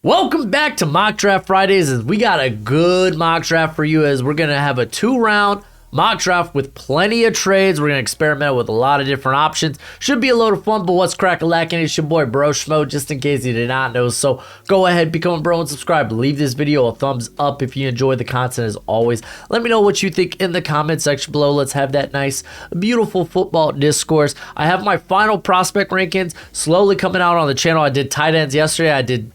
Welcome back to Mock Draft Fridays. As we got a good mock draft for you, as we're going to have a 2-round mock draft with plenty of trades. We're going to experiment with a lot of different options. Should be a load of fun, but what's crack-a-lackin'? It's your boy Broshmo, just in case you did not know. So go ahead, become a bro and subscribe. Leave this video a thumbs up if you enjoy the content as always. Let me know what you think in the comment section below. Let's have that nice, beautiful football discourse. I have my final prospect rankings slowly coming out on the channel. I did tight ends yesterday. I did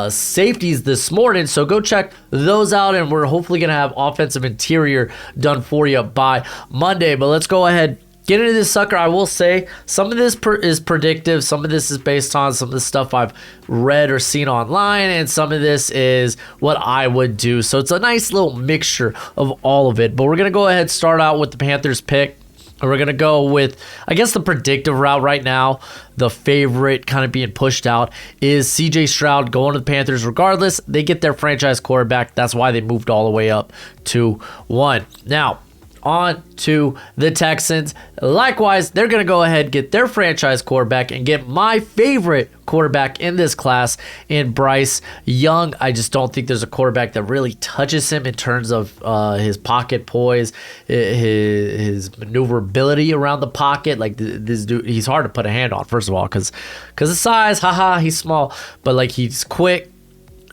safeties this morning, so go check those out, and we're hopefully gonna have offensive interior done for you by Monday. But let's go ahead, get into this sucker. I will say some of this is predictive, some of this is based on some of the stuff I've read or seen online, and some of this is what I would do. So it's a nice little mixture of all of it. But we're gonna go ahead and start out with the Panthers pick. And we're going to go with, I guess, the predictive route right now. The favorite kind of being pushed out is CJ Stroud going to the Panthers. Regardless, they get their franchise quarterback. That's why they moved all the way up to 1. Now, on to the Texans. Likewise, they're going to go ahead, get their franchise quarterback, and get my favorite quarterback in this class in Bryce Young. I just don't think there's a quarterback that really touches him in terms of his pocket poise, his maneuverability around the pocket. Like, this dude, he's hard to put a hand on, first of all, because of size. Haha, he's small, but like, he's quick.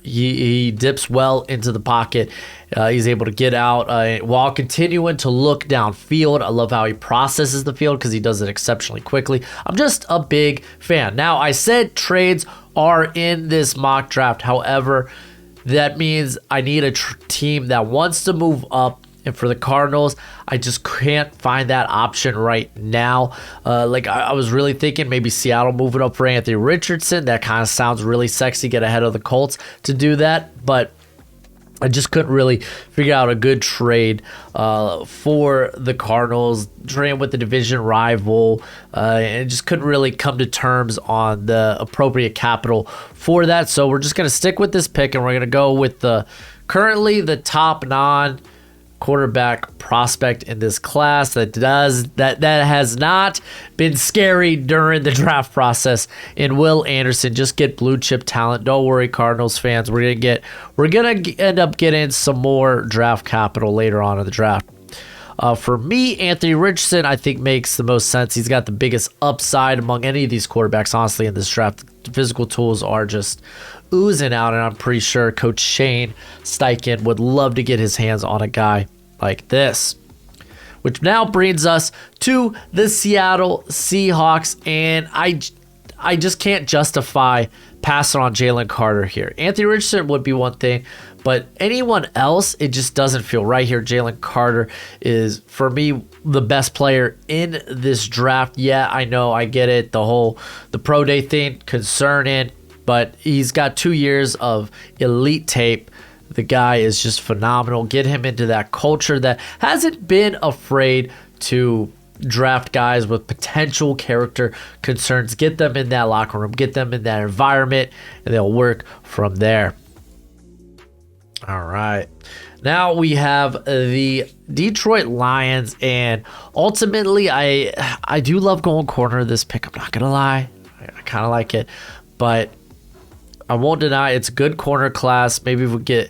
He dips well into the pocket. He's able to get out while continuing to look downfield. I love how he processes the field because he does it exceptionally quickly. I'm just a big fan. Now, I said trades are in this mock draft. However, that means I need a team that wants to move up. And for the Cardinals, I just can't find that option right now. I was really thinking maybe Seattle moving up for Anthony Richardson. That kind of sounds really sexy, get ahead of the Colts to do that. But I just couldn't really figure out a good trade for the Cardinals, trading with the division rival, and just couldn't really come to terms on the appropriate capital for that. So we're just going to stick with this pick, and we're going to go with currently the top quarterback prospect in this class that has not been scary during the draft process in Will Anderson. Just get blue chip talent. Don't worry, Cardinals fans. We're gonna end up getting some more draft capital later on in the draft. For me, Anthony Richardson, I think, makes the most sense. He's got the biggest upside among any of these quarterbacks, honestly, in this draft. The physical tools are just oozing out, and I'm pretty sure Coach Shane Steichen would love to get his hands on a guy like this. Which now brings us to the Seattle Seahawks, and I just can't justify passing on Jalen Carter here. Anthony Richardson would be one thing, but anyone else, it just doesn't feel right here. Jalen Carter is, for me, the best player in this draft. Yeah, I know, I get it. The pro day thing concerning, but he's got 2 years of elite tape. The guy is just phenomenal. Get him into that culture that hasn't been afraid to draft guys with potential character concerns. Get them in that locker room. Get them in that environment, and they'll work from there. All right. Now we have the Detroit Lions, and ultimately, I do love going corner this pick. I'm not going to lie. I kind of like it, but I won't deny it's a good corner class. Maybe we get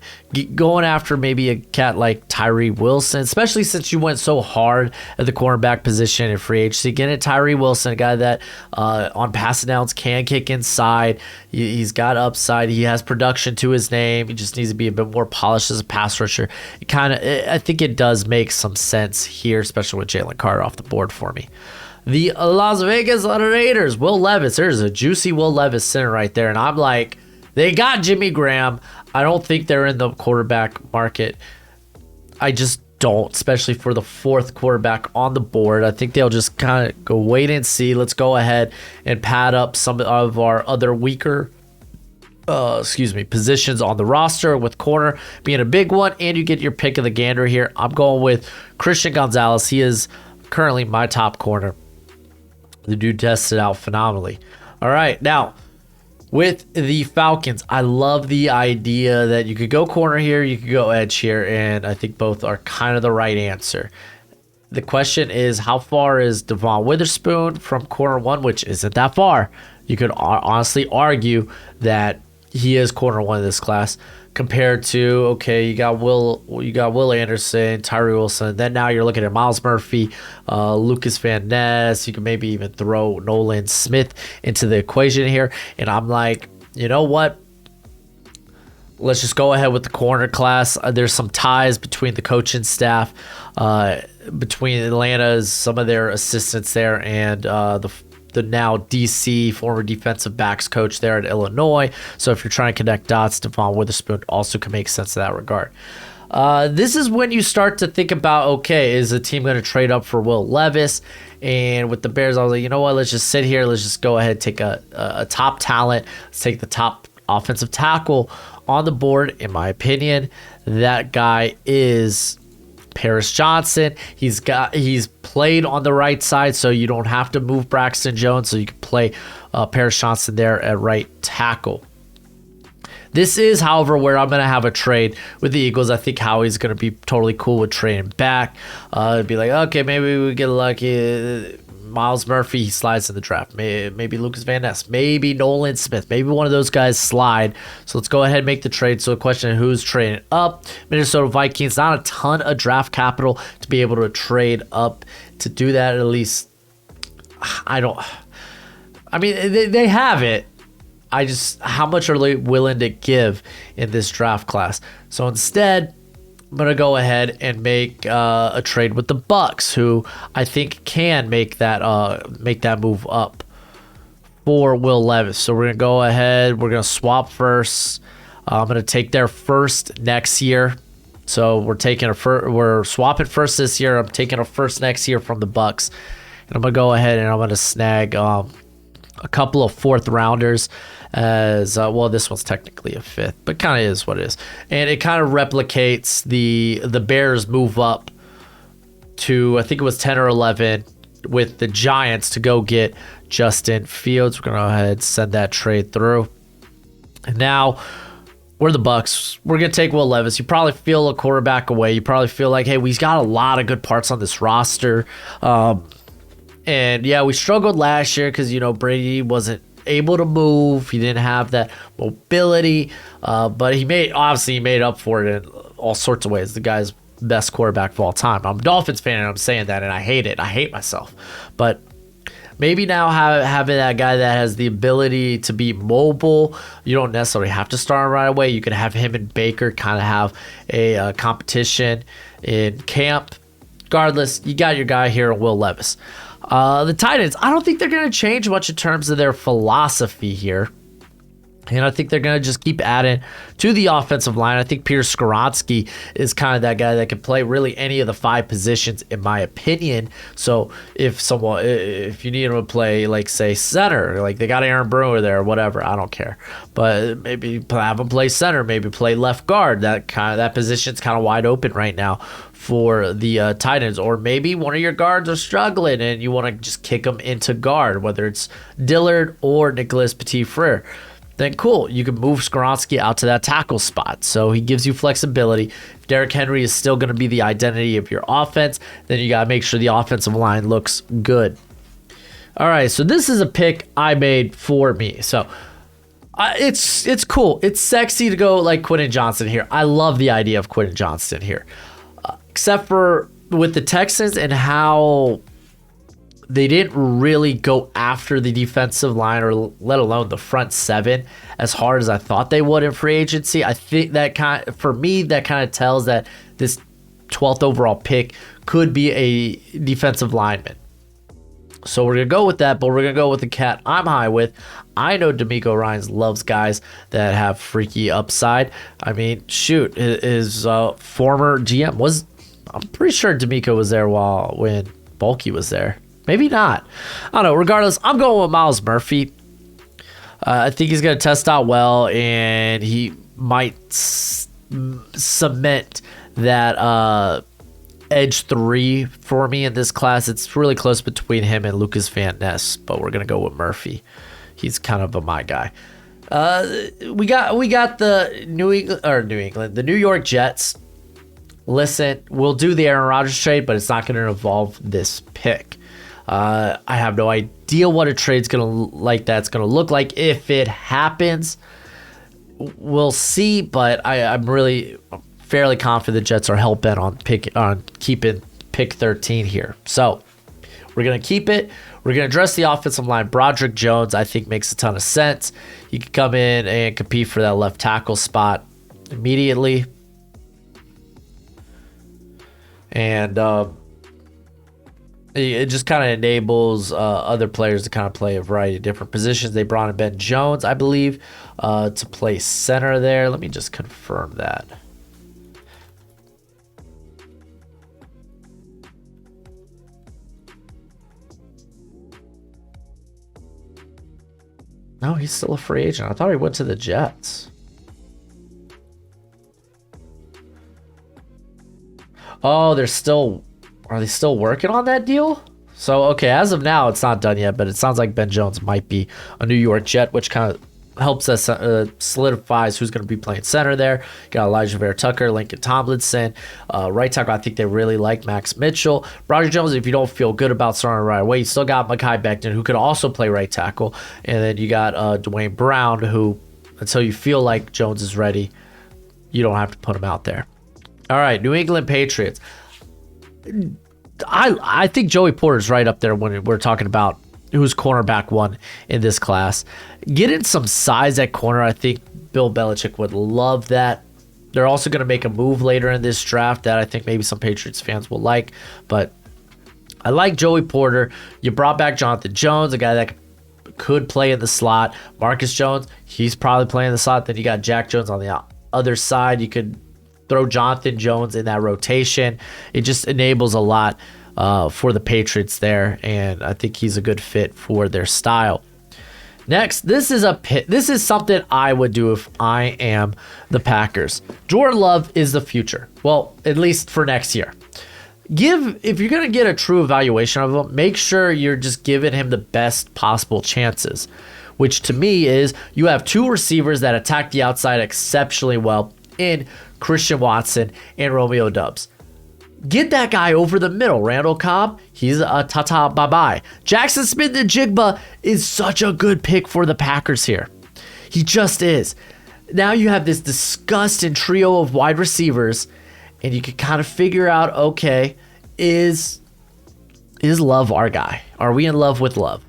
going after maybe a cat like Tyree Wilson, especially since you went so hard at the cornerback position in free agency. Getting Tyree Wilson, a guy that on passing downs can kick inside. He's got upside. He has production to his name. He just needs to be a bit more polished as a pass rusher. I think it does make some sense here, especially with Jalen Carter off the board for me. The Las Vegas Raiders, Will Levis. There's a juicy Will Levis sitting right there, and I'm like, they got Jimmy Graham. I don't think they're in the quarterback market. I just don't, especially for the 4th quarterback on the board. I think they'll just kind of go wait and see. Let's go ahead and pad up some of our other weaker positions on the roster, with corner being a big one, and you get your pick of the gander here. I'm going with Christian Gonzalez. He is currently my top corner. The dude tested out phenomenally. All right, now, with the Falcons, I love the idea that you could go corner here, you could go edge here, and I think both are kind of the right answer. The question is, how far is Devon Witherspoon from corner 1, which isn't that far. You could honestly argue that he is corner one in this class compared to, okay, you got Will Anderson, Tyree Wilson. Then now you're looking at Miles Murphy, Lucas Van Ness. You can maybe even throw Nolan Smith into the equation here. And I'm like, you know what? Let's just go ahead with the corner class. There's some ties between the coaching staff, between Atlanta's, some of their assistants there, and the now DC former defensive backs coach there at Illinois. So if you're trying to connect dots, Devon Witherspoon also can make sense in that regard. This is when you start to think about, okay, is the team going to trade up for Will Levis? And with the Bears, I was like, you know what? Let's just sit here. Let's just go ahead and take a top talent. Let's take the top offensive tackle on the board. In my opinion, that guy is Paris Johnson. He's played on the right side, so you don't have to move Braxton Jones, so you can play Paris Johnson there at right tackle. This is, however, where I'm going to have a trade with the Eagles. I think Howie's going to be totally cool with trading back. It'd be like, okay, maybe we get lucky. Miles Murphy, he slides in the draft. Maybe Lucas Van Ness. Maybe Nolan Smith. Maybe one of those guys slide. So let's go ahead and make the trade. So the question is, who's trading up? Minnesota Vikings, not a ton of draft capital to be able to trade up to do that. At least, they have it. How much are they willing to give in this draft class? So instead, I'm going to go ahead and make a trade with the Bucks, who I think can make that move up for Will Levis. So we're going to go ahead. We're going to swap first. I'm going to take their first next year. So we're swapping first this year. I'm taking a first next year from the Bucks. And I'm going to go ahead and I'm going to snag a couple of fourth rounders. As well, this one's technically a fifth, but kind of is what it is. And it kind of replicates the Bears move up to, I think it was 10 or 11 with the Giants to go get Justin Fields. We're going to go ahead and send that trade through. And now we're the Bucks. We're going to take Will Levis. You probably feel a quarterback away. You probably feel like, hey, we've got a lot of good parts on this roster. And yeah, we struggled last year because, Brady wasn't able to move. He didn't have that mobility, but he made up for it in all sorts of ways. The guy's best quarterback of all time. I'm a Dolphins fan and I'm saying that, and I hate it. I hate myself. But maybe now having that guy that has the ability to be mobile, you don't necessarily have to start him right away. You can have him and Baker kind of have a competition in camp. Regardless, you got your guy here, Will Levis. The Titans, I don't think they're going to change much in terms of their philosophy here. And I think they're going to just keep adding to the offensive line. I think Peter Skoronski is kind of that guy that can play really any of the 5 positions, in my opinion. So if you need him to play, like, say, center, like they got Aaron Brewer there or whatever, I don't care. But maybe have him play center, maybe play left guard. That position's kind of wide open right now for the Titans. Or maybe one of your guards are struggling and you want to just kick them into guard, whether it's Dillard or Nicholas Petit-Frere. Then cool, you can move Skoronski out to that tackle spot. So he gives you flexibility. If Derrick Henry is still going to be the identity of your offense, then you got to make sure the offensive line looks good. All right, so this is a pick I made for me. So it's cool. It's sexy to go like Quentin Johnston here. I love the idea of Quentin Johnston here. Except for with the Texans and how they didn't really go after the defensive line or let alone the front 7 as hard as I thought they would in free agency. I think that kind of tells that this 12th overall pick could be a defensive lineman. So we're going to go with that, but we're going to go with the cat I'm high with. I know DeMeco Ryans loves guys that have freaky upside. I mean, shoot, his former GM I'm pretty sure DeMeco was there when Bulky was there. Maybe not. I don't know. Regardless, I'm going with Miles Murphy. I think he's going to test out well, and he might cement that edge 3 for me in this class. It's really close between him and Lucas Van Ness, but we're going to go with Murphy. He's kind of my guy. We got the New England, the New York Jets. Listen, we'll do the Aaron Rodgers trade, but it's not going to involve this pick. I have no idea what a trade's gonna look like if it happens. we'll see, but I'm really fairly confident the Jets are hell-bent on keeping pick 13 here. So we're going to keep it. We're going to address the offensive line. Broderick Jones, I think, makes a ton of sense. He could come in and compete for that left tackle spot immediately. And it just kind of enables other players to kind of play a variety of different positions. They brought in Ben Jones, I believe, to play center there. Let me just confirm that. No, he's still a free agent. I thought he went to the Jets. Oh, are they still working on that deal? So, okay, as of now, it's not done yet, but it sounds like Ben Jones might be a New York Jet, which kind of helps us solidifies who's going to be playing center there. Got Elijah Vera Tucker, Lincoln Tomlinson, right tackle. I think they really like Max Mitchell. Broderick Jones, if you don't feel good about starting right away, you still got Mekhi Becton, who could also play right tackle, and then you got Dwayne Brown, who until you feel like Jones is ready, you don't have to put him out there. All right, New England Patriots. I think Joey Porter's right up there when we're talking about who's cornerback one in this class. Getting some size at corner, I think Bill Belichick would love that. They're also going to make a move later in this draft that I think maybe some Patriots fans will like. But I like Joey Porter. You brought back Jonathan Jones, a guy that could play in the slot. Marcus Jones, he's probably playing in the slot. Then you got Jack Jones on the other side. You could throw Jonathan Jones in that rotation. It just enables a lot for the Patriots there, and I think he's a good fit for their style. Next, this is something I would do if I am the Packers. Jordan Love is the future. Well, at least for next year. If you're going to get a true evaluation of him, make sure you're just giving him the best possible chances, which to me is you have two receivers that attack the outside exceptionally well in Christian Watson and Romeo Doubs. Get that guy over the middle. Randall Cobb, he's a ta-ta bye-bye. Jackson Smith-Njigba is such a good pick for the Packers here. He just is. Now you have this disgusting trio of wide receivers, and you can kind of figure out, okay, is Love our guy? Are we in love with Love?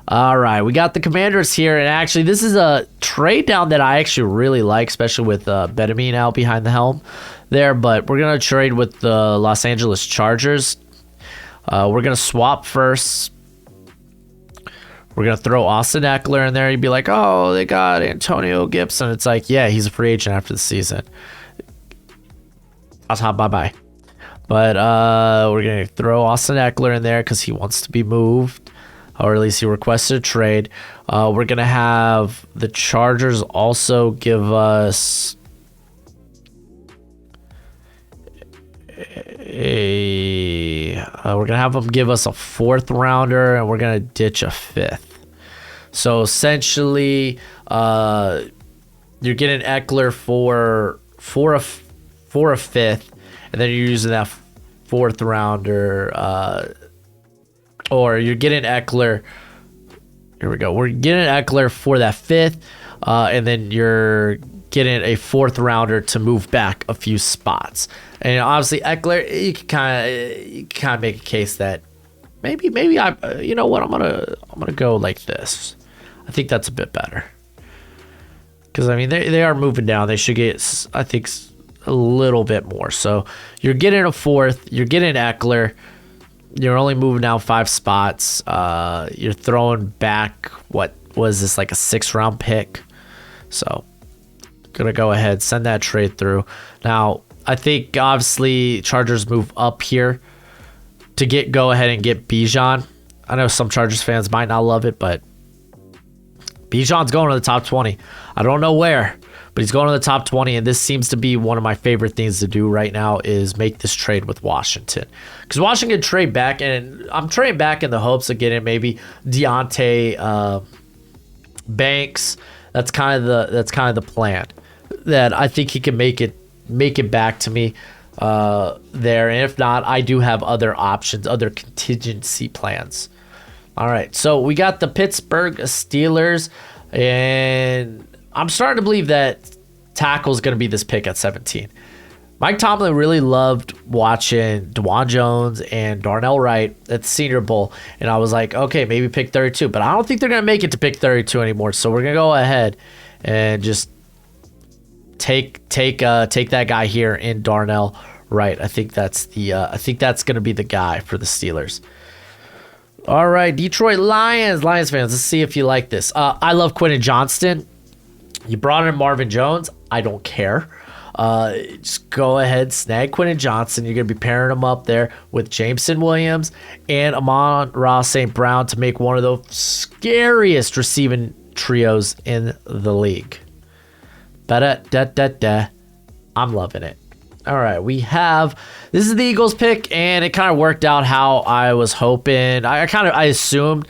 All right, we got the Commanders here, and actually this is a trade down that I actually really like, especially with Betamine out behind the helm there, but we're going to trade with the Los Angeles Chargers. We're going to swap first. We're going to throw Austin Eckler in there. You'd be like, oh, they got Antonio Gibson. It's like, yeah, he's a free agent after the season. Bye-bye. But we're going to throw Austin Eckler in there because he wants to be moved. Or at least he requested a trade. We're going to have the Chargers also give us we're going to have them give us a 4th rounder, and we're going to ditch a 5th. So essentially, you're getting Eckler for a 5th, and then you're using that 4th rounder, or you're getting Eckler. Here we go. We're getting Eckler for that 5th, and then you're getting a 4th rounder to move back a few spots. And obviously Eckler, you can kind of make a case that maybe you know what, I'm gonna go like this. I think that's a bit better. Because I mean they are moving down. They should get, I think, a little bit more. So you're getting a 4th. You're getting Eckler. You're only moving down 5 spots. You're throwing back, what was this, like a 6th round pick? So, gonna go ahead, send that trade through. Now, I think obviously Chargers move up here to go ahead and get Bijan. I know some Chargers fans might not love it, but Bijan's going to the top 20. I don't know where, but he's going to the top 20, and this seems to be one of my favorite things to do right now is make this trade with Washington. Because Washington trade back, and I'm trading back in the hopes of getting maybe Deontay Banks. That's kind of the plan. That I think he can make it back to me there, and if not, I do have other options, other contingency plans. All right, so we got the Pittsburgh Steelers, and I'm starting to believe that tackle is going to be this pick at 17. Mike Tomlin really loved watching DeJuan Jones and Darnell Wright at the Senior Bowl, and I was like, okay, maybe pick 32, but I don't think they're going to make it to pick 32 anymore, so we're going to go ahead and just take that guy here in Darnell Wright. I think that's going to be the guy for the Steelers. All right, Detroit Lions fans, let's see if you like this. I love Quentin Johnston. You brought in Marvin Jones. I don't care. Just go ahead, snag Quentin Johnson. You're going to be pairing him up there with Jameson Williams and Amon-Ra St. Brown to make one of the scariest receiving trios in the league. I'm loving it. All right, this is the Eagles pick, and it kind of worked out how I was hoping. I assumed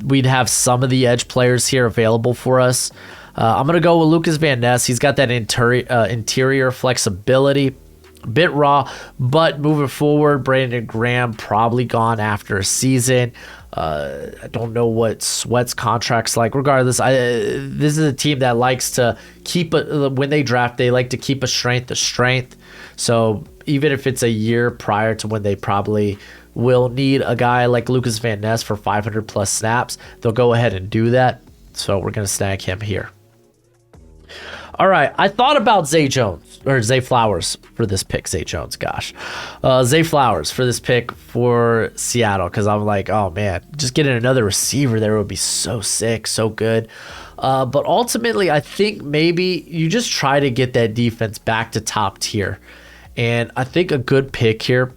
we'd have some of the edge players here available for us. I'm going to go with Lucas Van Ness. He's got that interior flexibility. A bit raw, but moving forward, Brandon Graham probably gone after a season. I don't know what Sweat's contract's like. Regardless, this is a team that likes to keep when they draft, they like to keep a strength. So even if it's a year prior to when they probably will need a guy like Lucas Van Ness for 500 plus snaps, they'll go ahead and do that. So we're going to snag him here. All right, I thought about Zay Flowers for this pick. Zay Flowers for this pick for Seattle, because I'm like, oh man, just getting another receiver there would be so sick, so good. But ultimately, I think maybe you just try to get that defense back to top tier. And I think a good pick here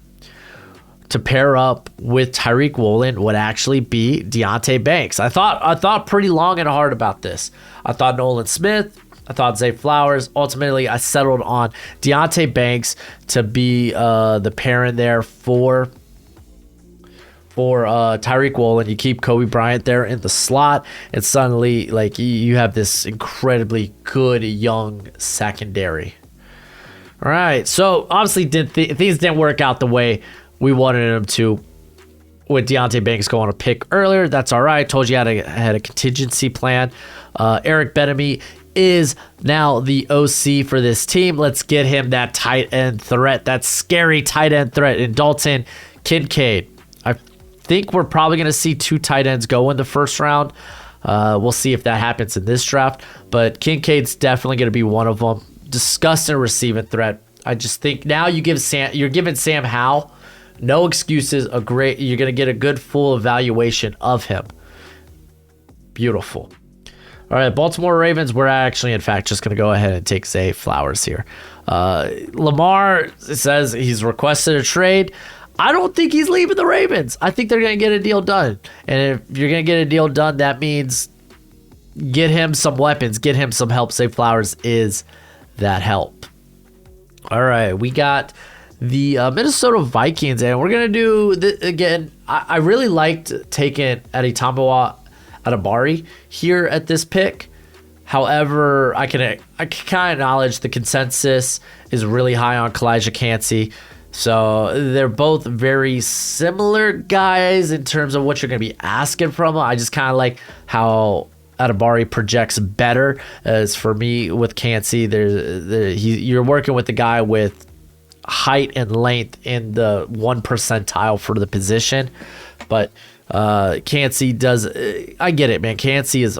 to pair up with Tyreek Woolen would actually be Deonte Banks. I thought pretty long and hard about this. I thought Nolan Smith. I thought Zay Flowers. Ultimately, I settled on Deonte Banks to be the pairing there for Tyreek Woolen. You keep Kobe Bryant there in the slot, and suddenly, like, you have this incredibly good young secondary. All right, so obviously things didn't work out the way we wanted them to with Deonte Banks going a pick earlier. That's all right. Told you I had a contingency plan. Eric Bieniemy is now the OC for this team. Let's get him that tight end threat, that scary tight end threat in Dalton Kincaid. I think we're probably going to see 2 tight ends go in the first round. We'll see if that happens in this draft, but Kincaid's definitely going to be one of them. Disgusting receiving threat. I just think now you're giving Sam Howell no excuses. You're going to get a good full evaluation of him. Beautiful. All right, Baltimore Ravens, we're actually, in fact, just going to go ahead and take Zay Flowers here. Lamar says he's requested a trade. I don't think he's leaving the Ravens. I think they're going to get a deal done. And if you're going to get a deal done, that means get him some weapons, get him some help. Zay Flowers is that help. All right, we got the Minnesota Vikings, and we're going to do this again. I really liked taking Adetomiwa Adebari here at this pick. However, I can kind of acknowledge the consensus is really high on Kalijah Kancey. So they're both very similar guys in terms of what you're going to be asking from them. I just kind of like how Adebari projects better. As for me with Kancey, you're working with the guy with height and length in the 1 percentile for the position. But Kancey does, I get it, man. Kancey is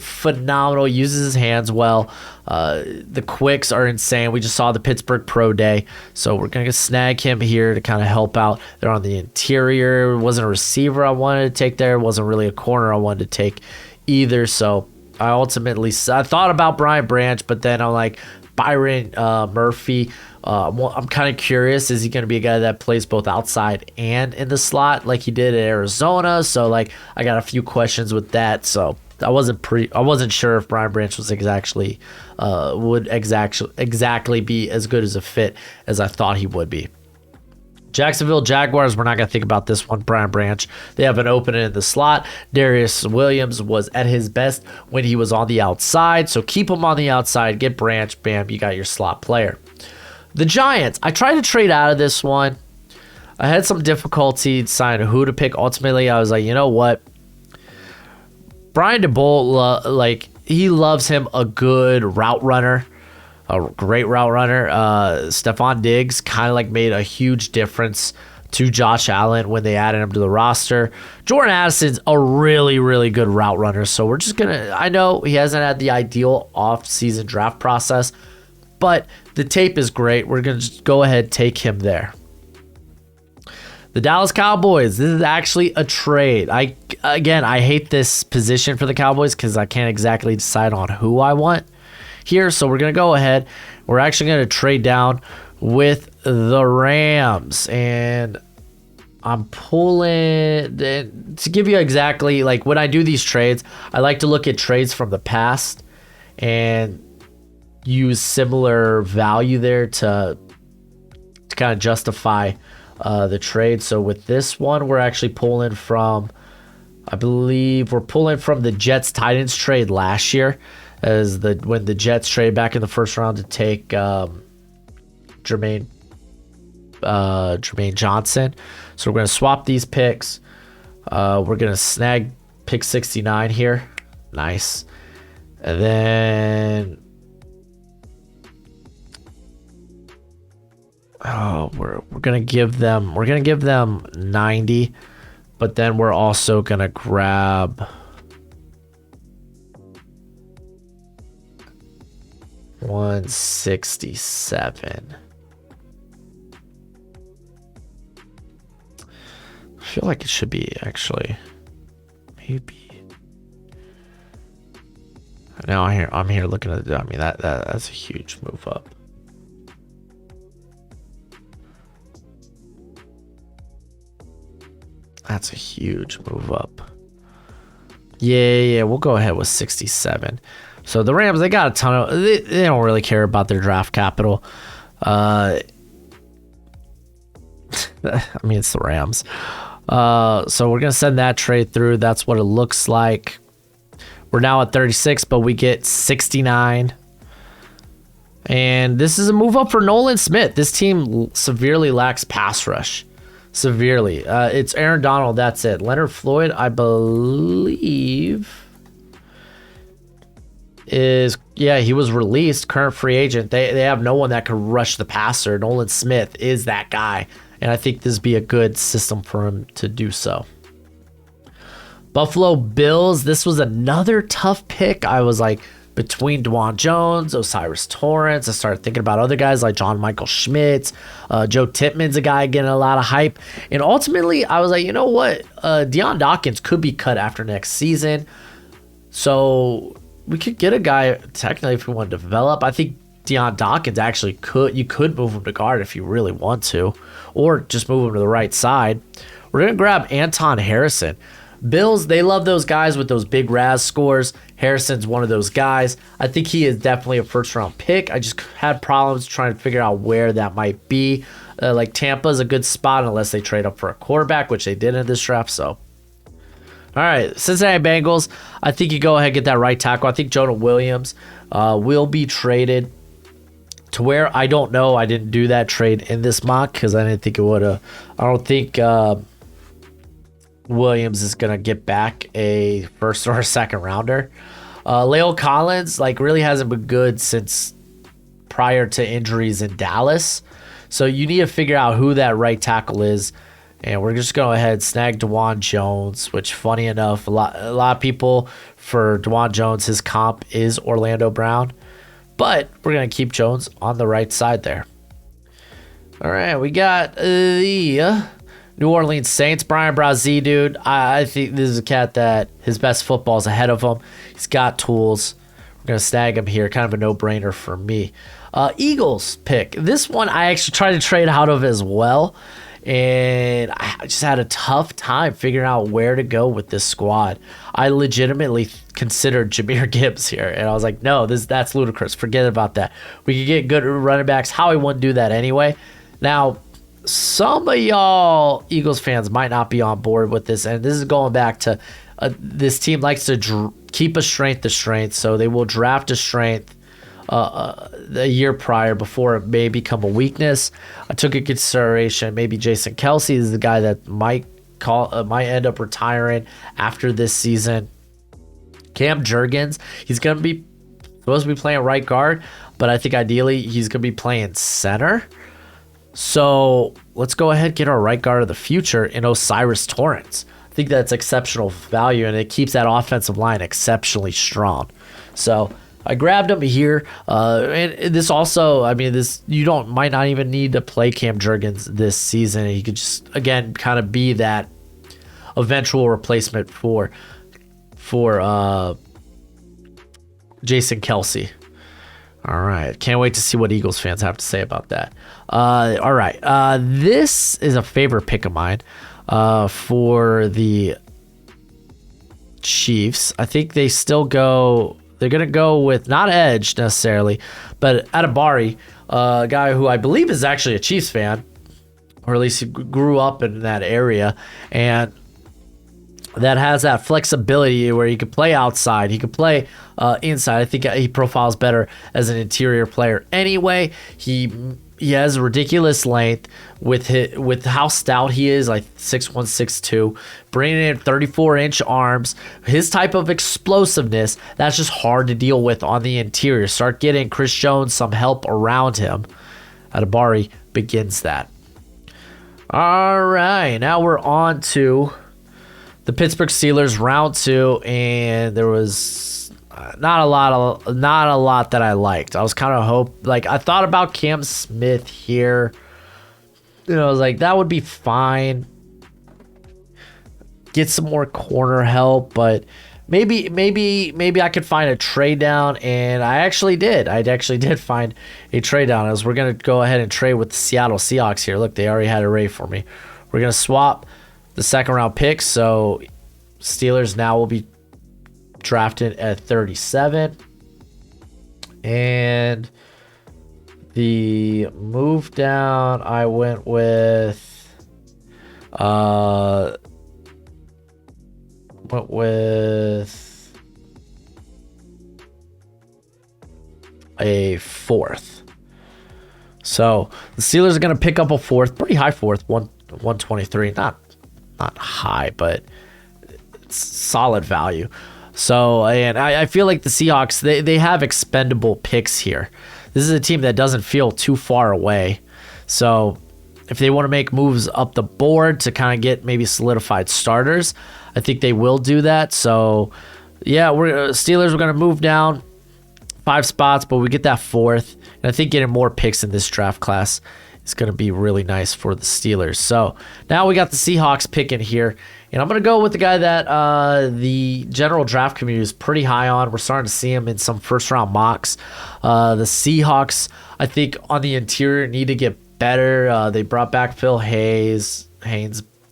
phenomenal, uses his hands well. The quicks are insane. We just saw the Pittsburgh Pro Day, so we're going to snag him here to kind of help out. They're on the interior. It wasn't a receiver I wanted to take there. It wasn't really a corner I wanted to take either, so I thought about Brian Branch, but then I'm like, Byron Murphy. I'm kind of curious, is he going to be a guy that plays both outside and in the slot like he did at Arizona? So like, I got a few questions with that. So I wasn't sure if Brian Branch was exactly be as good as a fit as I thought he would be. Jacksonville Jaguars, we're not going to think about this one. Brian Branch, they have an opening in the slot. Darius Williams was at his best when he was on the outside, so keep him on the outside. Get Branch, bam, you got your slot player. The Giants, I tried to trade out of this one. I had some difficulty deciding who to pick. Ultimately, I was like, you know what? Brian DeBolt, like, he loves him a good route runner, a great route runner. Stephon Diggs kind of like made a huge difference to Josh Allen when they added him to the roster. Jordan Addison's a really, really good route runner. So we're just I know he hasn't had the ideal off-season draft process, but the tape is great. We're going to just go ahead and take him there. The Dallas Cowboys, this is actually a trade. I hate this position for the Cowboys because I can't exactly decide on who I want here. So we're going to go ahead. We're actually going to trade down with the Rams. And I'm pulling, to give you exactly, like when I do these trades, I like to look at trades from the past and use similar value there to kind of justify the trade. So with this one, we're actually pulling from, I believe we're pulling from the Jets Titans trade last year, when the Jets traded back in the first round to take Jermaine Johnson. So we're going to swap these picks. We're going to snag pick 69 here. Nice. And then we're gonna give them 90, but then we're also gonna grab $167. I feel like it should be actually maybe. Now I'm here looking at it. I mean that's a huge move up. That's a huge move up. Yeah, we'll go ahead with 67. So the Rams, they got a ton of, they don't really care about their draft capital. I mean, it's the Rams. So we're going to send that trade through. That's what it looks like. We're now at 36, but we get 69. And this is a move up for Nolan Smith. This team severely lacks pass rush. Severely. It's Aaron Donald. That's it. Leonard Floyd, I believe, he was released, current free agent. They have no one that could rush the passer. Nolan Smith is that guy, and I think this would be a good system for him to do so. Buffalo Bills, this was another tough pick. I was like between DeJuan Jones, Osiris Torrance. I started thinking about other guys like John Michael Schmitz. Joe Tippmann's a guy getting a lot of hype. And ultimately, I was like, you know what? Deion Dawkins could be cut after next season. So we could get a guy, technically, if we want to develop. I think Deion Dawkins actually you could move him to guard if you really want to, or just move him to the right side. We're going to grab Anton Harrison. Bills, they love those guys with those big RAS scores. Harrison's one of those guys. I think he is definitely a first-round pick. I just had problems trying to figure out where that might be. Like Tampa's a good spot unless they trade up for a quarterback, which they did in this draft. So, all right, Cincinnati Bengals. I think you go ahead and get that right tackle. I think Jonah Williams will be traded to where, I don't know. I didn't do that trade in this mock because I didn't think it would have. I don't think Williams is going to get back a first or a second rounder. La'el Collins really hasn't been good since prior to injuries in Dallas. So you need to figure out who that right tackle is. And we're just going to go ahead and snag DeJuan Jones, which funny enough, a lot of people for DeJuan Jones, his comp is Orlando Brown. But we're going to keep Jones on the right side there. All right, we got the New Orleans Saints, Brian Brazee, dude. I think this is a cat that his best football is ahead of him. He's got tools. We're going to snag him here. Kind of a no-brainer for me. Eagles pick. This one I actually tried to trade out of as well. And I just had a tough time figuring out where to go with this squad. I legitimately considered Jahmyr Gibbs here. And I was like, no, that's ludicrous. Forget about that. We could get good running backs. Howie wouldn't do that anyway. Now, some of y'all Eagles fans might not be on board with this, and this is going back to this team likes to keep a strength to strength, so they will draft a strength the year prior before it may become a weakness. I took into consideration maybe Jason Kelsey is the guy that might end up retiring after this season. Cam Jurgens, he's going to be supposed to be playing right guard, but I think ideally he's going to be playing center. So let's go ahead and get our right guard of the future in Osiris Torrance. I think that's exceptional value, and it keeps that offensive line exceptionally strong. So I grabbed him here. And this also, I mean, might not even need to play Cam Jurgens this season. He could just, again, kind of be that eventual replacement for Jason Kelsey. All right. Can't wait to see what Eagles fans have to say about that. All right. This is a favorite pick of mine for the Chiefs. I think they're going to go with not edge necessarily, but Adibari, a guy who I believe is actually a Chiefs fan, or at least he grew up in that area, and that has that flexibility where he could play outside, he could play inside. I think he profiles better as an interior player. Anyway, he has a ridiculous length with how stout he is, like 6'1", 6'2", bringing in 34-inch arms. His type of explosiveness, that's just hard to deal with on the interior. Start getting Chris Jones some help around him. Adibari begins that. All right, now we're on to the Pittsburgh Steelers, round 2, and there was not a lot that I liked. I was kind of I thought about Cam Smith here. You know, I was like, that would be fine. Get some more corner help, but maybe I could find a trade down, and I actually did. I actually did find a trade down. As we're gonna go ahead and trade with the Seattle Seahawks here. Look, they already had a raid for me. We're gonna swap the second round pick, so Steelers now will be drafted at 37, and the move down I went with a 4th. So the Steelers are going to pick up a 4th, pretty high 4th, 123, not high, but it's solid value. So, and I feel like the Seahawks, they have expendable picks here. This is a team that doesn't feel too far away. So if they want to make moves up the board to kind of get maybe solidified starters, I think they will do that. So yeah, Steelers are going to move down 5 spots, but we get that 4th. And I think getting more picks in this draft class is going to be really nice for the Steelers. So now we got the Seahawks picking here. And I'm going to go with the guy that the general draft community is pretty high on. We're starting to see him in some first-round mocks. The Seahawks, I think, on the interior need to get better. They brought back Phil Haynes,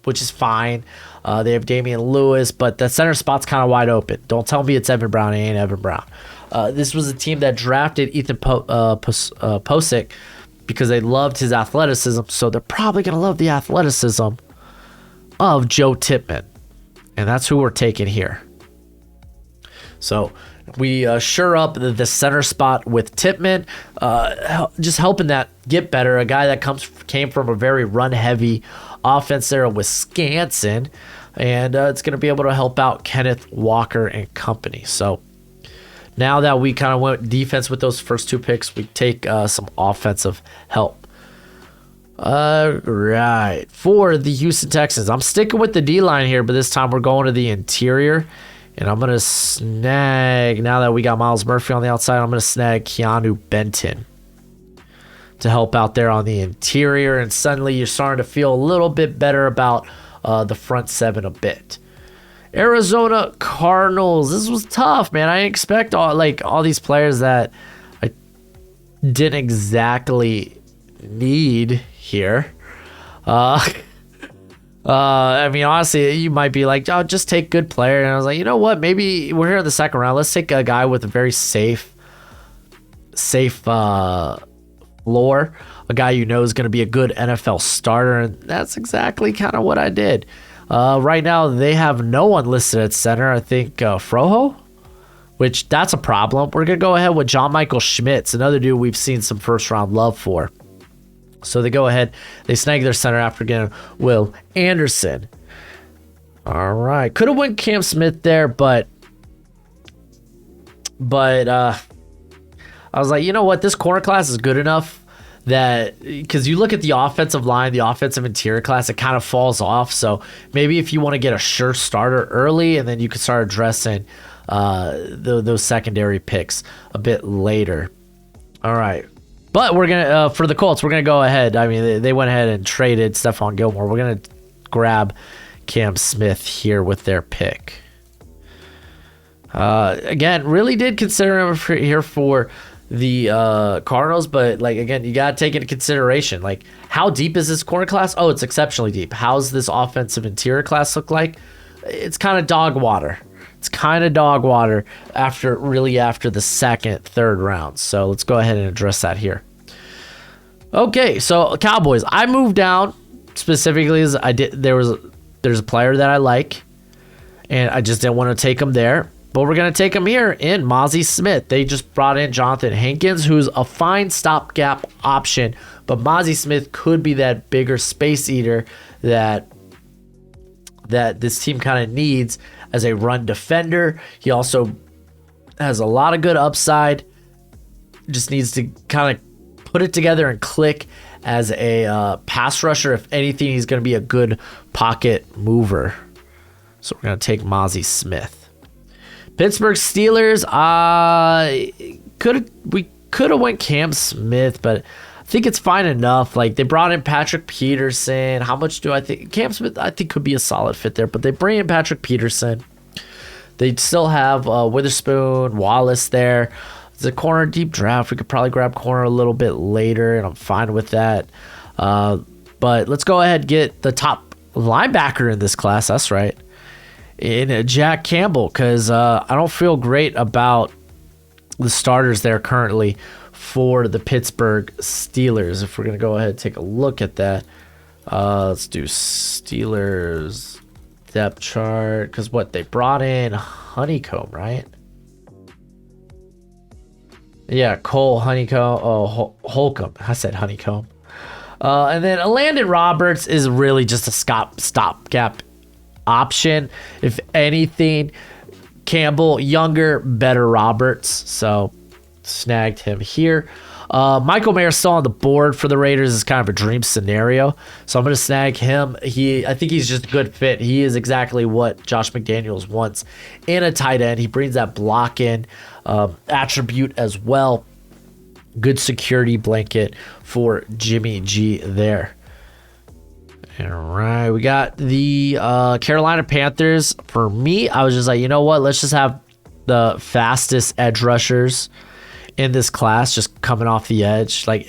which is fine. They have Damian Lewis, but the center spot's kind of wide open. Don't tell me it's Evan Brown. It ain't Evan Brown. This was a team that drafted Ethan Posick because they loved his athleticism, so they're probably going to love the athleticism of Joe Tippmann, and that's who we're taking here. So we sure up the center spot with Tippmann, just helping that get better. A guy that came from a very run-heavy offense there with Wisconsin, and it's going to be able to help out Kenneth Walker and company. So now that we kind of went defense with those first 2 picks, we take some offensive help. All right, for the Houston Texans, I'm sticking with the D-line here, but this time we're going to the interior, and I'm going to snag, now that we got Myles Murphy on the outside, I'm going to snag Keanu Benton to help out there on the interior, and suddenly you're starting to feel a little bit better about the front 7 a bit. Arizona Cardinals, this was tough, man. I expect all these players that I didn't exactly need here. I mean, honestly, you might be like, oh, just take good player. And I was like, you know what? Maybe we're here in the second round. Let's take a guy with a very safe floor, a guy you know is going to be a good NFL starter. And that's exactly kind of what I did. Right now, they have no one listed at center. I think Froho, which that's a problem. We're going to go ahead with John Michael Schmitz, another dude we've seen some first-round love for. So they go ahead, they snag their center after getting Will Anderson. All right. Could have went Cam Smith there, but But I was like, you know what? This corner class is good enough that because you look at the offensive line, the offensive interior class, it kind of falls off. So maybe if you want to get a sure starter early, and then you can start addressing those secondary picks a bit later. All right. But we're going to, for the Colts, we're going to go ahead. I mean, they went ahead and traded Stephon Gilmore. We're going to grab Cam Smith here with their pick. Again, really did consider him here for the Cardinals, but like, again, you got to take into consideration, like, how deep is this corner class? Oh, it's exceptionally deep. How's this offensive interior class look like? It's kind of dog water. It's kind of dog water after the second, third round. So let's go ahead and address that here. Okay, so Cowboys, I moved down specifically as I did. There's a player that I like, and I just didn't want to take him there. But we're going to take him here in Mozzie Smith. They just brought in Jonathan Hankins, who's a fine stopgap option. But Mozzie Smith could be that bigger space eater that this team kind of needs as a run defender. He also has a lot of good upside. Just needs to kind of put it together and click as a pass rusher. If anything, he's going to be a good pocket mover. So we're going to take Mozzie Smith. Pittsburgh Steelers, we could have went Cam Smith, but I think it's fine enough. Like, they brought in Patrick Peterson. How much do I think? Cam Smith, I think, could be a solid fit there, but they bring in Patrick Peterson. They still have Witherspoon, Wallace there. It's a corner deep draft. We could probably grab corner a little bit later, and I'm fine with that. But let's go ahead and get the top linebacker in this class. That's right. In Jack Campbell, because I don't feel great about the starters there currently for the Pittsburgh Steelers. If we're going to go ahead and take a look at that, let's do Steelers depth chart, because what they brought in Honeycomb, right? Yeah, Cole Honeycomb. Oh, Holcomb. I said Honeycomb. And then Landon Roberts is really just a stopgap option. If anything, Campbell, younger, better Roberts. So snagged him here. Michael Mayer still on the board for the Raiders is kind of a dream scenario. So I'm going to snag him. I think he's just a good fit. He is exactly what Josh McDaniels wants in a tight end. He brings that block-in attribute as well. Good security blanket for Jimmy G there. All right, we got the Carolina Panthers. For me, I was just like, you know what? Let's just have the fastest edge rushers in this class just coming off the edge. Like,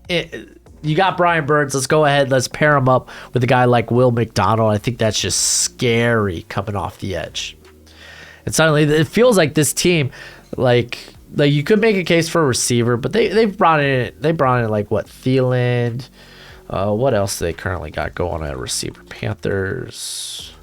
you got Brian Burns. Let's go ahead. Let's pair him up with a guy like Will McDonald. I think that's just scary coming off the edge. And suddenly, it feels like this team, like you could make a case for a receiver, but they brought in like what, Thielen. What else do they currently got going at receiver? Panthers.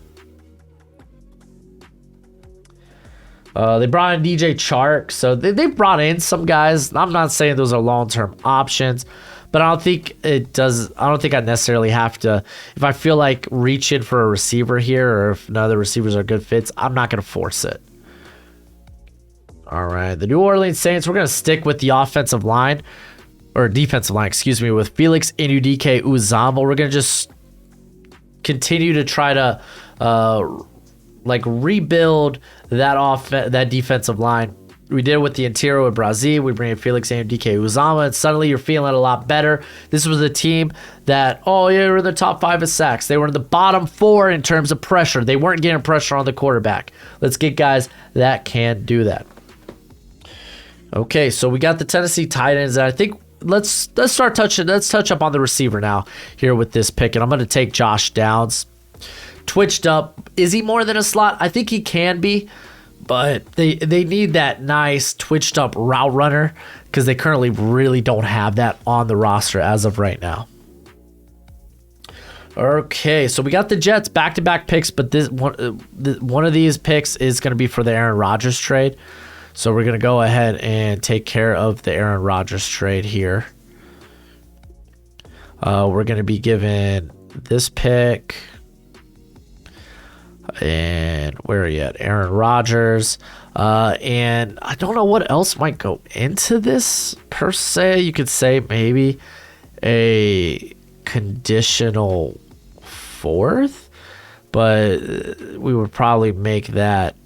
They brought in DJ Chark, so they've brought in some guys. I'm not saying those are long-term options, but I don't think I necessarily have to. If I feel like reaching for a receiver here, or if none of the receivers are good fits, I'm not going to force it. All right, the New Orleans Saints, we're going to stick with the offensive line, or defensive line, excuse me, with Felix Anudike-Uzomah. We're going to just continue to try to rebuild that defensive line. We did it with the interior with Brazil. We bring in Felix Anudike-Uzomah, and suddenly you're feeling a lot better. This was a team that, they were in the top 5 of sacks. They were in the bottom 4 in terms of pressure. They weren't getting pressure on the quarterback. Let's get guys that can do that. Okay, so we got the Tennessee Titans, and I think let's touch up on the receiver now here with this pick, and I'm going to take Josh Downs. Twitched up. Is he more than a slot? I think he can be, but they need that nice twitched up route runner because they currently really don't have that on the roster as of right now. Okay, so we got the Jets back-to-back picks, but this one of these picks is going to be for the Aaron Rodgers trade. So we're going to go ahead and take care of the Aaron Rodgers trade here. We're going to be given this pick. And where are you at? Aaron Rodgers. And I don't know what else might go into this per se. You could say maybe a conditional fourth, but we would probably make that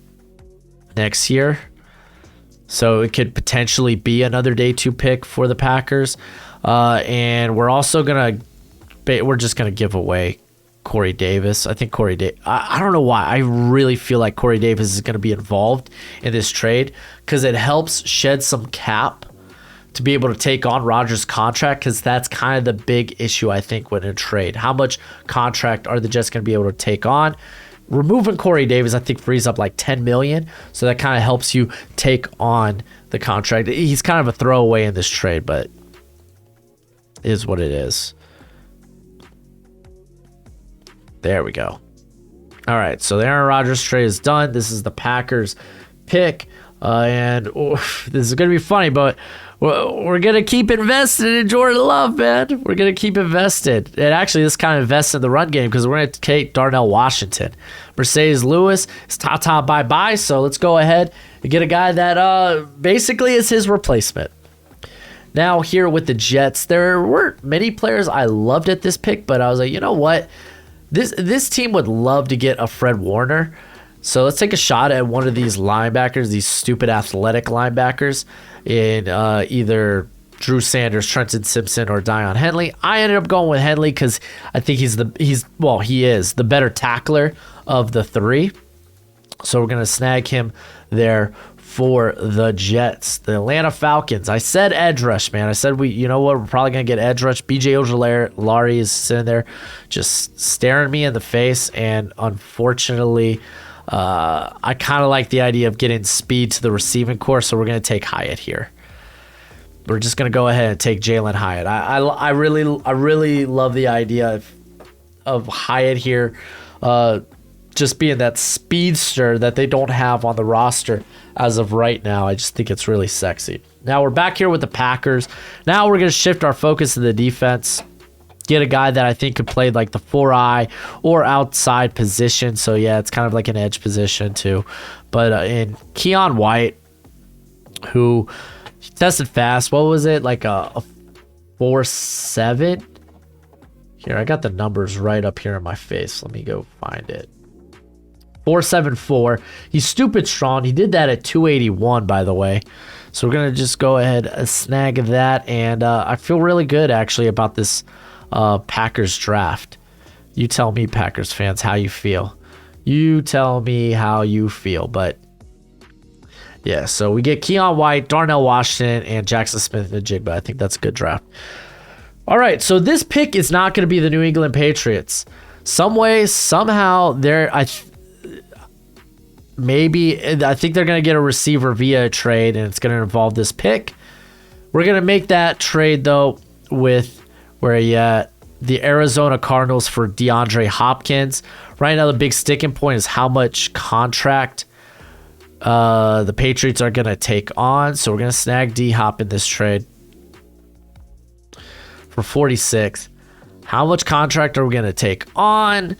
next year. So it could potentially be another day 2 pick for the Packers. And we're also we're just going to give away Corey Davis. I think I don't know why. I really feel like Corey Davis is going to be involved in this trade because it helps shed some cap to be able to take on Rodgers' contract, because that's kind of the big issue, I think, when in a trade. How much contract are the Jets going to be able to take on? Removing Corey Davis, I think, frees up like $10 million, so that kind of helps you take on the contract. He's kind of a throwaway in this trade, but it is what it is. There we go. All right, so the Aaron Rodgers trade is done. This is the Packers pick, and this is going to be funny, but we're going to keep invested in Jordan Love, man. We're going to keep invested. And actually, this kind of invests in the run game because we're going to take Darnell Washington. Mercedes Lewis is ta-ta bye-bye, so let's go ahead and get a guy that basically is his replacement. Now, here with the Jets, there weren't many players I loved at this pick, but I was like, you know what? This team would love to get a Fred Warner. So let's take a shot at one of these linebackers, these stupid athletic linebackers, in either Drew Sanders, Trenton Simpson, or Deion Henley. I ended up going with Henley because I think he is the better tackler of the three. So we're gonna snag him there for the Jets. The Atlanta Falcons. I said edge rush, man. I said we're probably gonna get edge rush. BJ Ojulari is sitting there just staring me in the face, and unfortunately, I kind of like the idea of getting speed to the receiving core, so we're gonna take Hyatt here. We're just gonna go ahead and take Jalen Hyatt. I really love the idea of Hyatt here, just being that speedster that they don't have on the roster as of right now. I just think it's really sexy. Now we're back here with the Packers. Now we're going to shift our focus to the defense. Get a guy that I think could play like the 4-eye or outside position. So yeah, it's kind of like an edge position too. But in Keon White, who tested fast, what was it? Like a 4.7? Here, I got the numbers right up here in my face. Let me go find it. 4.74. He's stupid strong. He did that at 281, by the way. So we're going to just go ahead and snag that. And I feel really good, actually, about this Packers draft. You tell me, Packers fans, how you feel. You tell me how you feel. But, yeah, so we get Keon White, Darnell Washington, and Jackson Smith-Njigba. I think that's a good draft. All right, so this pick is not going to be the New England Patriots. Some way, somehow, I think they're going to get a receiver via a trade, and it's going to involve this pick. We're going to make that trade, though, with the Arizona Cardinals for DeAndre Hopkins. Right now, the big sticking point is how much contract the Patriots are going to take on. So we're going to snag D-Hop in this trade for 46. How much contract are we going to take on?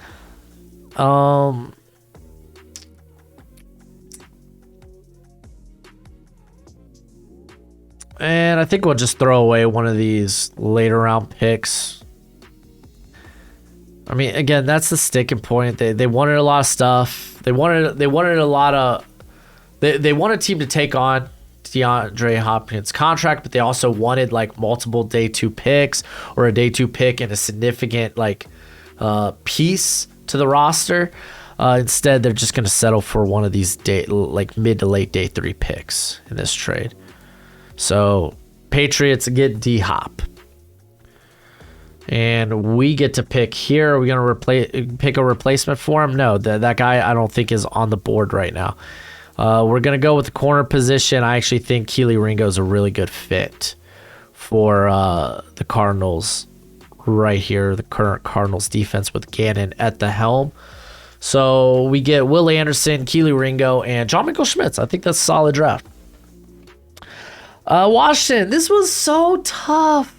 And I think we'll just throw away one of these later round picks. I mean, again, that's the sticking point. They wanted a lot of stuff. They wanted a lot of. They want a team to take on DeAndre Hopkins' contract, but they also wanted like multiple day 2 picks or a day 2 pick and a significant piece to the roster. Instead, they're just going to settle for one of these mid to late day 3 picks in this trade. So Patriots get D-Hop. And we get to pick here. Are we going to pick a replacement for him? No, that guy I don't think is on the board right now. We're going to go with the corner position. I actually think Keely Ringo is a really good fit for the Cardinals right here, the current Cardinals defense with Gannon at the helm. So we get Will Anderson, Keely Ringo, and John Michael Schmitz. I think that's a solid draft. Washington, this was so tough.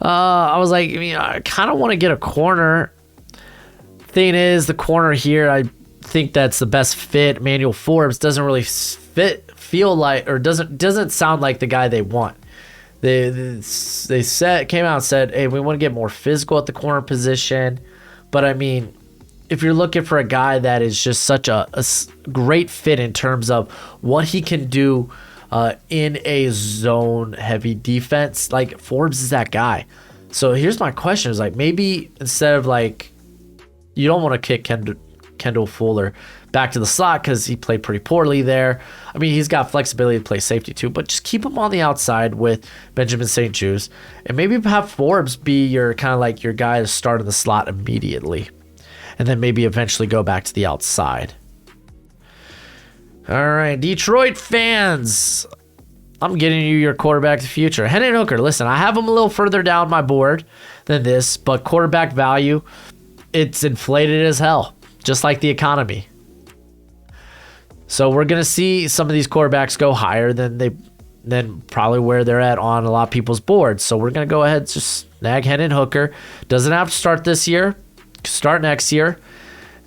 I was like, I kind of want to get a corner Thing is, the corner here, I think that's the best fit. Emmanuel Forbes doesn't really feel like, or doesn't sound like the guy they want. They came out and said, hey, we want to get more physical at the corner position. But I mean, if you're looking for a guy that is just such a great fit in terms of what he can do in a zone heavy defense, like Forbes is that guy. So here's my question: is like, maybe instead of like, you don't want to kick Kendall Fuller back to the slot because he played pretty poorly there. I mean, he's got flexibility to play safety too, but just keep him on the outside with Benjamin St-Juste, and maybe have Forbes be your kind of like your guy to start in the slot immediately, and then maybe eventually go back to the outside. All right, Detroit fans, I'm getting you your quarterback of the future. Hendon Hooker, listen, I have him a little further down my board than this, but quarterback value, it's inflated as hell, just like the economy. So we're going to see some of these quarterbacks go higher than probably where they're at on a lot of people's boards. So we're going to go ahead and just snag Hendon Hooker. Doesn't have to start this year, start next year,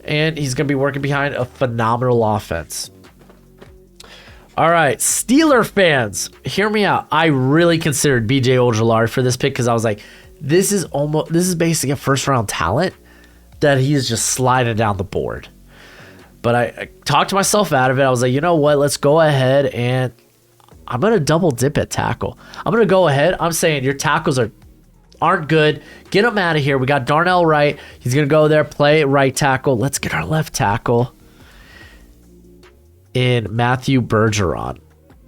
and he's going to be working behind a phenomenal offense. All right, Steeler fans, hear me out. I really considered B.J. Ojulari for this pick because I was like, this is basically a first-round talent that he is just sliding down the board. But I talked myself out of it. I was like, you know what? Let's go ahead and I'm going to double dip at tackle. I'm going to go ahead. I'm saying your tackles aren't good. Get them out of here. We got Darnell Wright. He's going to go there, play right tackle. Let's get our left tackle in Matthew Bergeron.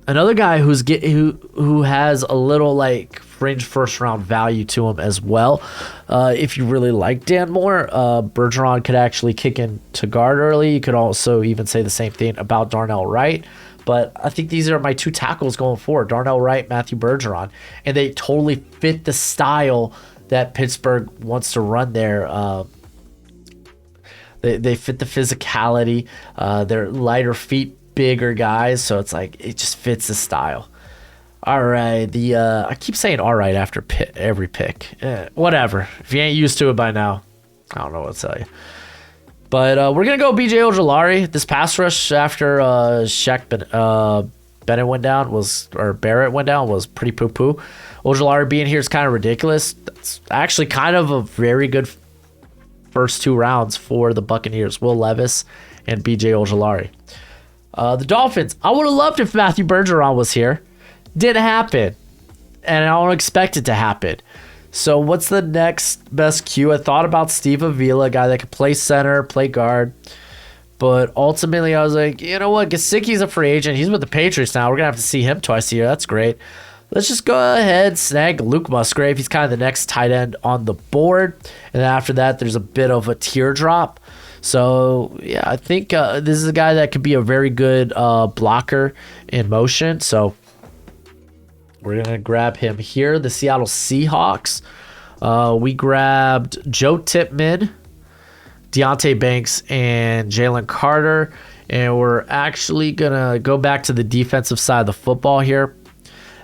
Another guy who has a little like fringe first round value to him as well. If you really like Dan Moore, Bergeron could actually kick into guard early. You could also even say the same thing about Darnell Wright. But I think these are my two tackles going forward, Darnell Wright, Matthew Bergeron. And they totally fit the style that Pittsburgh wants to run there. They fit the physicality. They're lighter feet, bigger guys, so it's like it just fits the style. All right, I keep saying all right after every pick. Whatever. If you ain't used to it by now, I don't know what to tell you. But we're gonna go B.J. Ojulari. This pass rush after Barrett went down was pretty poo-poo. Ojulari being here is kind of ridiculous. That's actually kind of a very good first two rounds for the Buccaneers. Will Levis and B.J. Ojulari. The Dolphins, I would have loved if Matthew Bergeron was here. Didn't happen. And I don't expect it to happen. So what's the next best cue? I thought about Steve Avila, a guy that could play center, play guard. But ultimately, I was like, you know what? Gesicki's a free agent. He's with the Patriots now. We're going to have to see him twice a year. That's great. Let's just go ahead, snag Luke Musgrave. He's kind of the next tight end on the board. And then after that, there's a bit of a teardrop. So, yeah, I think this is a guy that could be a very good blocker in motion. So, we're going to grab him here. The Seattle Seahawks. We grabbed Joe Tippmann, Deonte Banks, and Jalen Carter. And we're actually going to go back to the defensive side of the football here,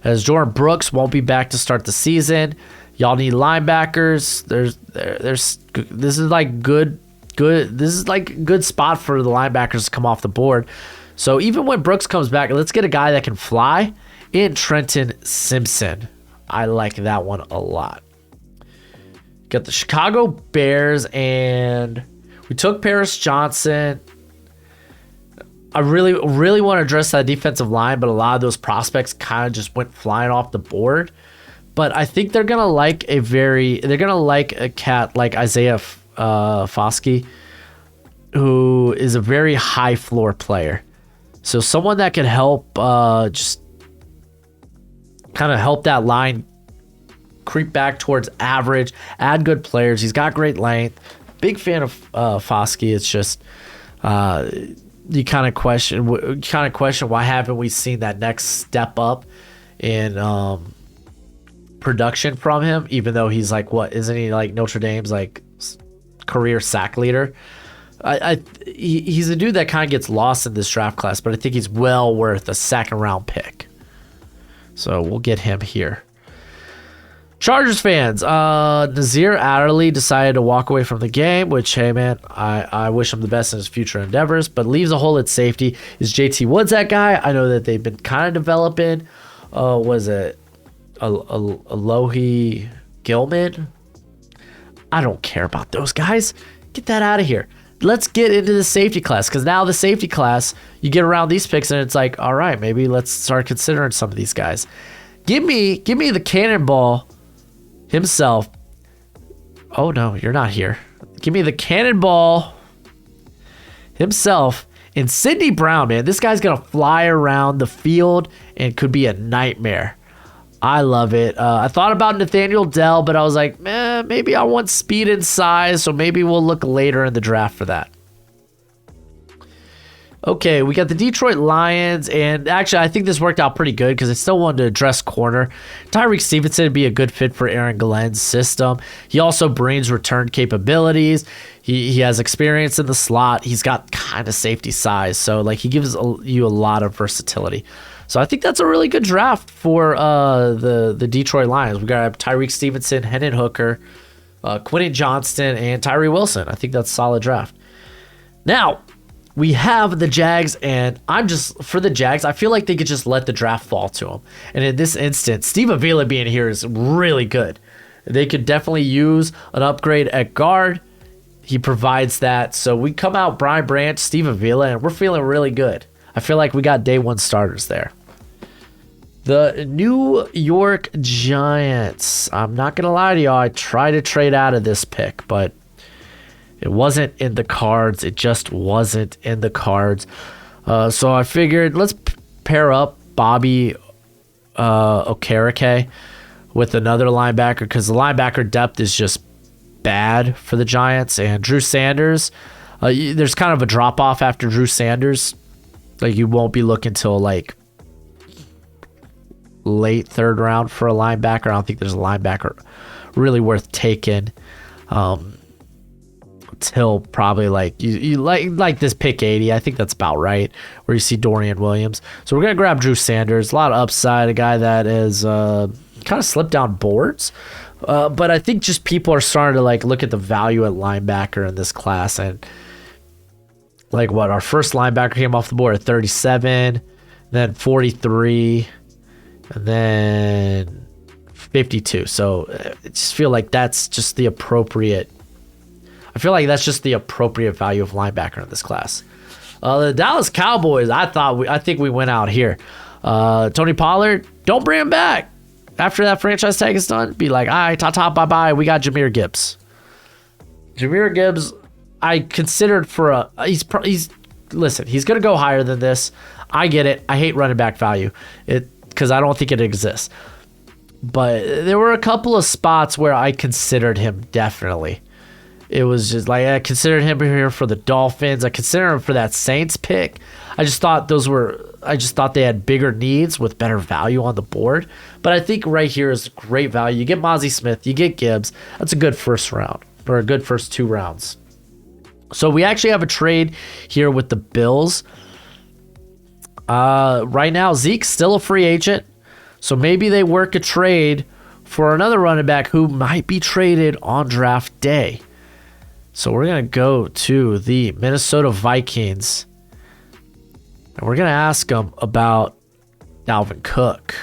as Jordan Brooks won't be back to start the season. Y'all need linebackers. This is like good. This is like a good spot for the linebackers to come off the board. So even when Brooks comes back, let's get a guy that can fly in Trenton Simpson. I like that one a lot. Got the Chicago Bears, and we took Paris Johnson. I really, really want to address that defensive line, but a lot of those prospects kind of just went flying off the board. But I think they're gonna like a cat like Isaiah Foskey, who is a very high floor player. So someone that can help just kind of help that line creep back towards average, add good players. He's got great length. Big fan of Foskey. It's just you kind of question why haven't we seen that next step up in production from him, even though he's like, what, isn't he like Notre Dame's like career sack leader? He's a dude that kind of gets lost in this draft class, but I think he's well worth a second round pick. So we'll get him here. Chargers fans, Nazir Adderley decided to walk away from the game, which, hey, man, I wish him the best in his future endeavors, but leaves a hole at safety. Is JT Woods that guy? I know that they've been kind of developing. Was it Alohi Gilman? I don't care about those guys. Get that out of here. Let's get into the safety class, because now the safety class, you get around these picks, and it's like, all right, maybe let's start considering some of these guys. Give me the cannonball himself. Oh no, you're not here. Give me the cannonball himself and Sidney Brown, man. This guy's gonna fly around the field and could be a nightmare. I love it. I thought about Nathaniel Dell, but I was like, man, maybe I want speed and size, so maybe we'll look later in the draft for that. Okay, we got the Detroit Lions, and actually, I think this worked out pretty good because I still wanted to address corner. Tyreek Stevenson would be a good fit for Aaron Glenn's system. He also brings return capabilities. He has experience in the slot. He's got kind of safety size, so like he gives you a lot of versatility. So I think that's a really good draft for the Detroit Lions. We got Tyreek Stevenson, Hendon Hooker, Quentin Johnston, and Tyree Wilson. I think that's a solid draft. Now, we have the Jags, and for the Jags, I feel like they could just let the draft fall to them. And in this instance, Steve Avila being here is really good. They could definitely use an upgrade at guard. He provides that. So we come out Brian Branch, Steve Avila, and we're feeling really good. I feel like we got day one starters there. The New York Giants. I'm not going to lie to y'all. I tried to trade out of this pick, but it wasn't in the cards. It just wasn't in the cards. So I figured let's pair up Bobby Okereke with another linebacker, because the linebacker depth is just bad for the Giants. And Drew Sanders, there's kind of a drop-off after Drew Sanders. Like, you won't be looking till like late third round for a linebacker. I don't think there's a linebacker really worth taking till probably like you like this pick 80. I think that's about right, where you see Dorian Williams. So we're gonna grab Drew Sanders. A lot of upside, a guy that is kind of slipped down boards, but I think just people are starting to like look at the value at linebacker in this class. And like, what, our first linebacker came off the board at 37, then 43, and then 52. So I just feel like that's just the appropriate. I feel like that's just the appropriate value of linebacker in this class. The Dallas Cowboys, I think we went out here. Tony Pollard, don't bring him back. After that franchise tag is done, be like, all right, ta-ta, bye-bye. We got Jahmyr Gibbs. Jahmyr Gibbs, I considered for listen, he's going to go higher than this. I get it. I hate running back value because I don't think it exists. But there were a couple of spots where I considered him definitely. It was just like, I considered him here for the Dolphins. I considered him for that Saints pick. I just thought they had bigger needs with better value on the board. But I think right here is great value. You get Mozzie Smith, you get Gibbs. That's a good first round, or a good first 2 rounds. So we actually have a trade here with the Bills. Right now, Zeke's still a free agent. So maybe they work a trade for another running back who might be traded on draft day. So we're going to go to the Minnesota Vikings. And we're going to ask them about Dalvin Cook.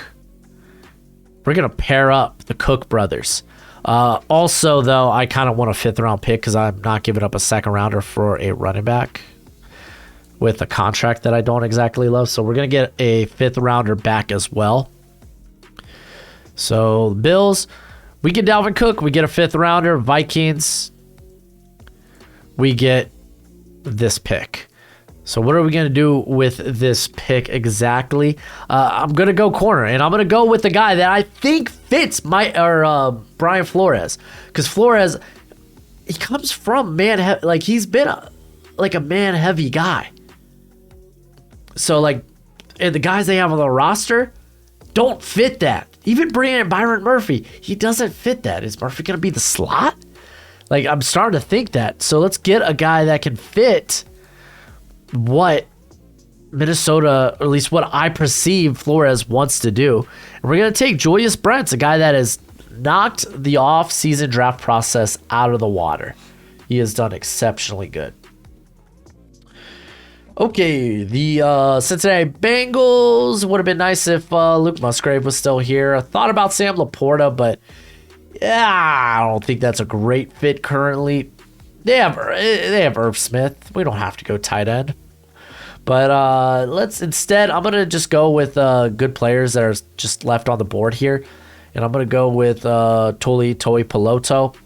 We're going to pair up the Cook brothers. Also, though, I kind of want a 5th round pick because I'm not giving up a 2nd rounder for a running back with a contract that I don't exactly love. So we're going to get a 5th rounder back as well. So Bills, we get Dalvin Cook. We get a 5th rounder. Vikings, we get this pick. So what are we going to do with this pick exactly? I'm going to go corner, and I'm going to go with the guy that I think fits Brian Flores. Because Flores, he comes from he's been a man-heavy guy. So, like, and the guys they have on the roster don't fit that. Even Byron Murphy, he doesn't fit that. Is Murphy going to be the slot? Like, I'm starting to think that. So let's get a guy that can fit what Minnesota, or at least what I perceive Flores wants to do. And we're going to take Julius Brents, a guy that is knocked the off-season draft process out of the water. He has done exceptionally good. Okay, the Cincinnati Bengals would have been nice if Luke Musgrave was still here. I thought about Sam Laporta, but yeah, I don't think that's a great fit currently. They have Irv Smith. We don't have to go tight end. But let's instead, I'm going to just go with good players that are just left on the board here. And I'm going to go with Toi Piloto.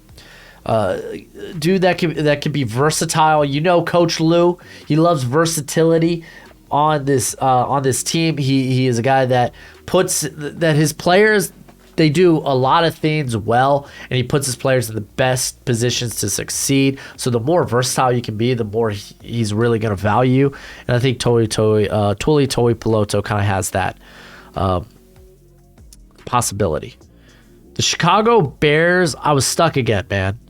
Dude that can be versatile. You know, Coach Lou, he loves versatility on this team. He is a guy that puts that his players, they do a lot of things well, and he puts his players in the best positions to succeed. So the more versatile you can be, the more he's really going to value. And I think Toi Piloto kind of has that possibility. The Chicago Bears, I was stuck again, man.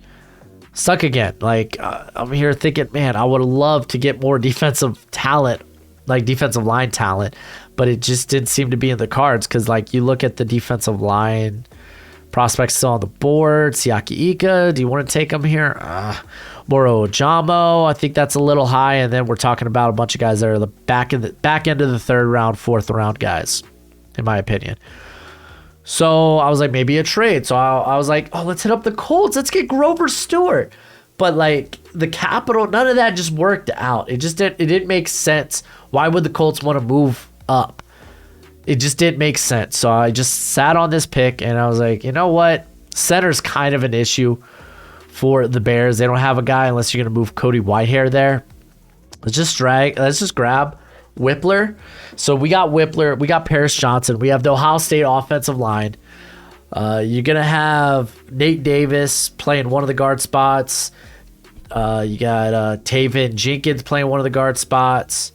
Stuck again. Like, I'm here thinking, man, I would have loved to get more defensive talent, like defensive line talent, but it just didn't seem to be in the cards because, like, you look at the defensive line prospects still on the board. Siaki Ika, do you want to take him here? Moro Ojamo, I think that's a little high, and then we're talking about a bunch of guys that are the back end of the third round, fourth round guys, in my opinion. So I was like, maybe a trade. So I was like, oh, let's hit up the Colts. Let's get Grover Stewart. But like the capital, none of that just worked out. It didn't make sense. Why would the Colts want to move up? It just didn't make sense. So I just sat on this pick and I was like, you know what? Center's kind of an issue for the Bears. They don't have a guy unless you're going to move Cody Whitehair there. Let's just grab Whippler. So we got Whippler, we got Paris Johnson, we have the Ohio State offensive line. You're gonna have Nate Davis playing one of the guard spots. You got Taven Jenkins playing one of the guard spots.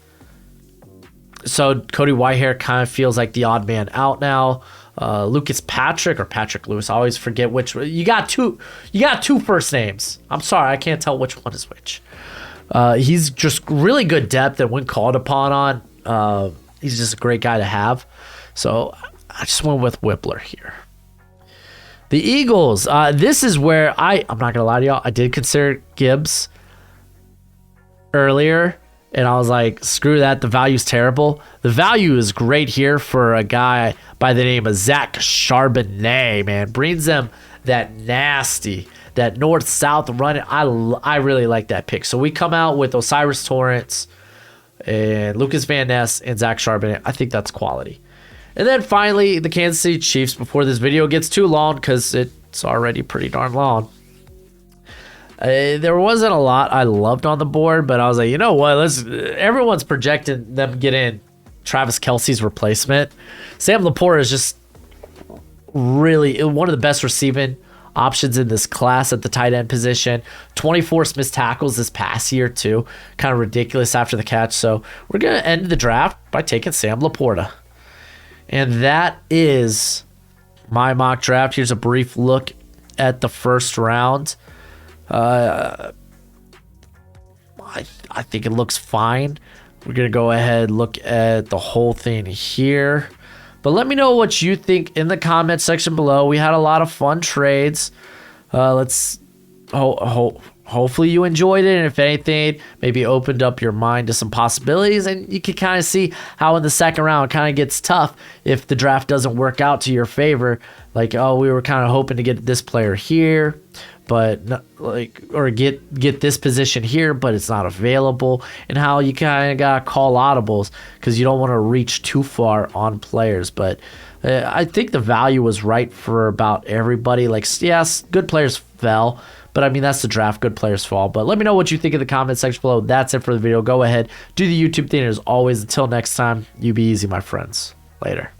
So Cody Whitehair kind of feels like the odd man out now. Lucas Patrick or Patrick Lewis, I always forget which. You got two first names. I'm sorry, I can't tell which one is which. He's just really good depth, and when called upon on, he's just a great guy to have. So I just went with Whippler here. The Eagles, this is where I'm not going to lie to y'all, I did consider Gibbs earlier, and I was like, screw that, the value's terrible. The value is great here for a guy by the name of Zach Charbonnet, man. Brings them that nasty, that north-south running. I really like that pick. So we come out with Osiris Torrance and Lucas Van Ness and Zach Charbonnet. I think that's quality. And then finally, the Kansas City Chiefs, before this video gets too long, because it's already pretty darn long. There wasn't a lot I loved on the board, but I was like, you know what? Everyone's projecting them getting Travis Kelce's replacement. Sam Laporta is just really one of the best receiving options in this class at the tight end position. 24 missed tackles this past year too. Kind of ridiculous after the catch. So we're going to end the draft by taking Sam Laporta. And that is my mock draft. Here's a brief look at the first round. I think it looks fine. We're going to go ahead and look at the whole thing here. But let me know what you think in the comment section below. We had a lot of fun trades. Hopefully you enjoyed it, and if anything, maybe opened up your mind to some possibilities, and you can kind of see how in the second round it kind of gets tough if the draft doesn't work out to your favor. Like, oh, we were kind of hoping to get this player here, but not, or get this position here, but it's not available, and how you kind of got to call audibles because you don't want to reach too far on players. But I think the value was right for about everybody. Like, yes, good players fell, but I mean, that's the draft. Good players fall. But let me know what you think in the comment section below. That's it for the video. Go ahead, do the YouTube thing. As always, until next time, you be easy, my friends. Later.